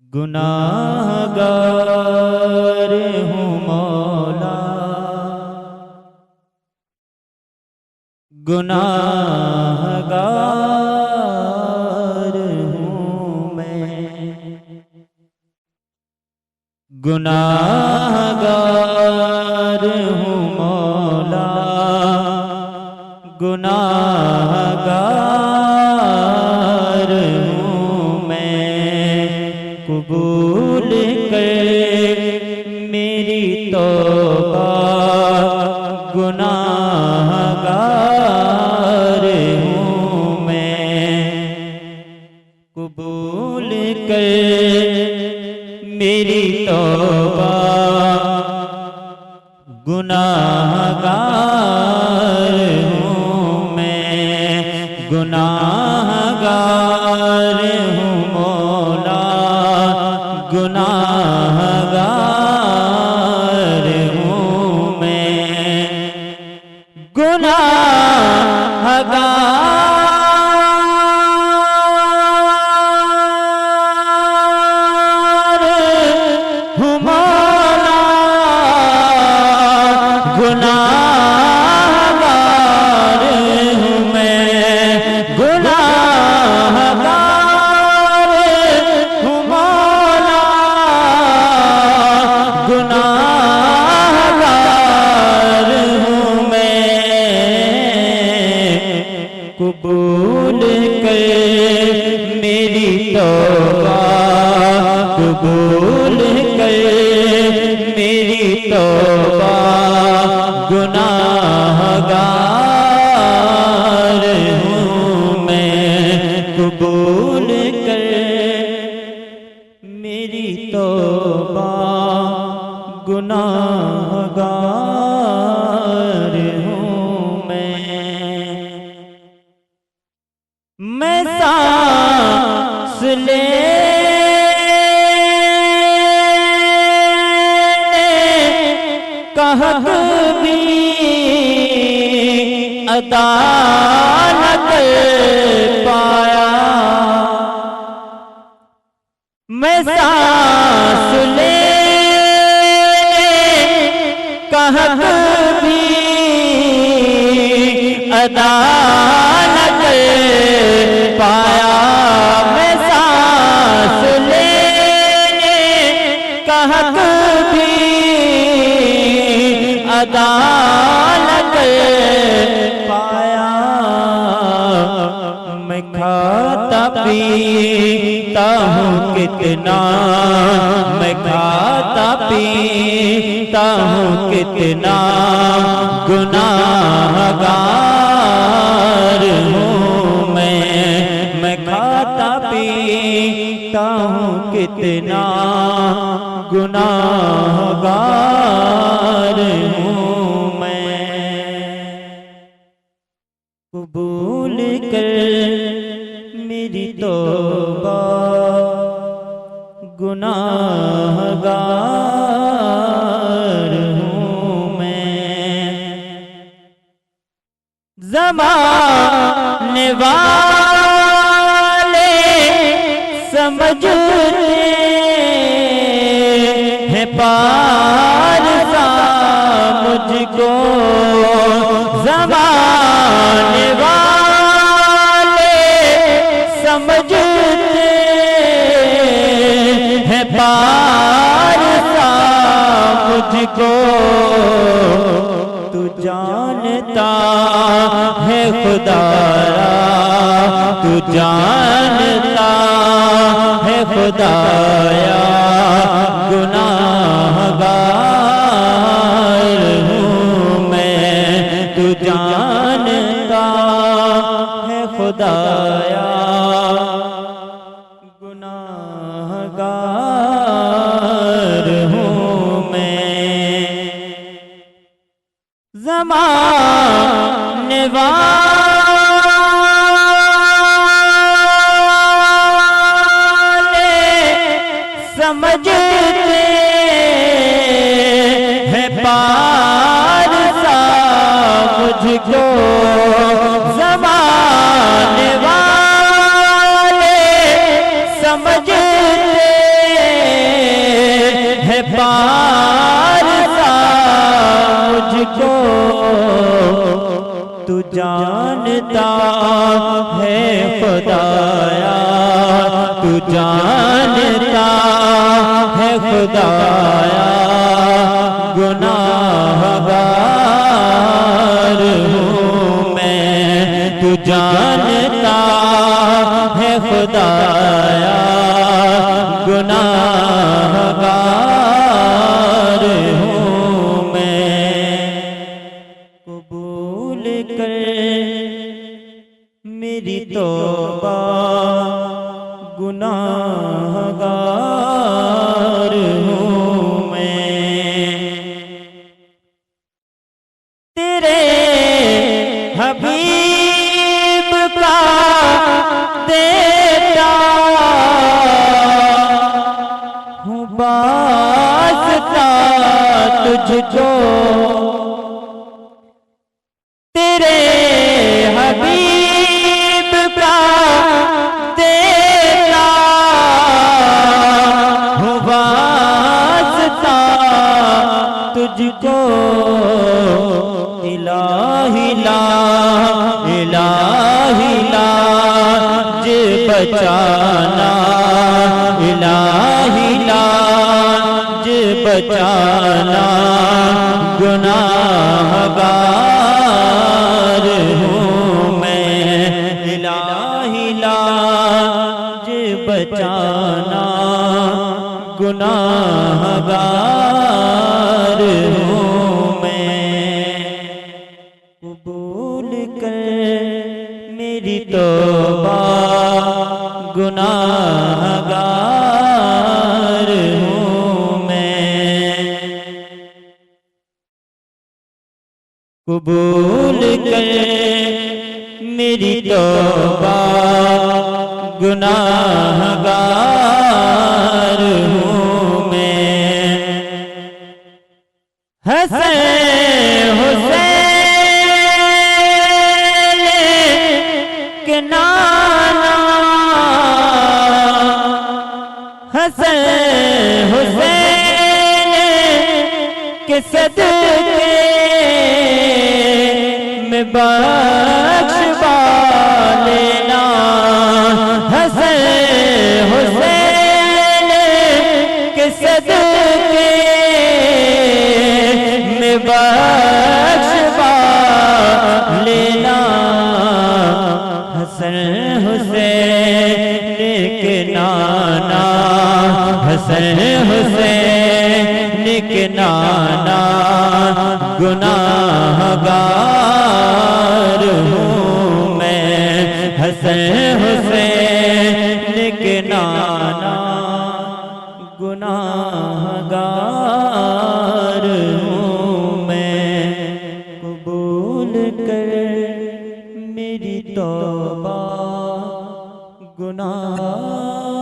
गुनाहगार हूँ मौला, गुनाहगार हूँ मैं, गुनाहगार हूँ मौला, गुनाहगार हूँ मैं। कबूल कर मेरी तौबा, गुनाहगार हूँ मैं। कबूल कर मेरी तौबा, गुनाहगार हूँ मैं, गुनाहगार हूँ मौला, गुनाहगार हूँ मैं, गुनाहगार हूँ मौला, गुनाहगार हूँ मैं, गुनाहगार हूँ मौला, गुनाहगार हूँ मैं। कबूल कर मेरी तौबा, कबूल कर मेरी तौबा, गुनाहगार हूँ मैं। कबूल कर मेरी तौबा, गुनाहगार हूँ मैं सांस लेने का हक भी अदा न कर पाया, मैं सांस लेने का हक भी अदा न कर पाया, मैं सांस लेने का हक भी अदा न कर पाया। मैं खाता पीता हूँ कितना, मैं खाता पीता हूँ कितना, गुनाहगार हूँ मैं खाता पीता हूँ कितना, गुनाहगार हूँ मैं। कबूल कर मेरी तौबा, गुनाहगार हूँ मैं। ज़माने वाले समझते हैं पारसा मुझको, ज़माने वाले समझते हैं पारसा मुझको। तू जानता है खुदारा, तू जानता है खुदाया, गुनाहगार हूँ मैं। तू जानता है खुदाया, गुनाहगार हूँ मैं। ज़माने वाले समझते हैं पारसा मुझको, ज़माने वाले समझते जानता है खुदाया, तू जानता है खुदाया, गुनाहगार हूँ मैं। तू जानता है खुदाया, गुनाहगार हूँ मैं। कबूल कर मेरी तौबा, गुनाहगार हूँ मैं। तेरे हबीब का देता हूँ वास्ता तुझको, तेरे हबीब का देता हूँ वास्ता तुझको। इलाही ला, इलाही लाज बचाना, इलाही लाज बचाना, गुनाहगार हूँ मैं। इलाही लाज बचाना, गुनाहगार हूँ मैं। कबूल कर मेरी तौबा, गुनाहगार हूँ मैं। कबूल कर मेरी तौबा, गुनाहगार हूँ मैं। हसन हुसैन के नाना, हसन हुसैन के सदके में बख्शवा लेना। हसन हुसैन के सदके में बख्शवा लेना। हसन हुसैन के नाना, हसन हुसैन के नाना, गुनाहगार हूँ मैं। हसन हुसैन के नाना, गुनाहगार हूँ मैं। कबूल कर मेरी तौबा, गुनाह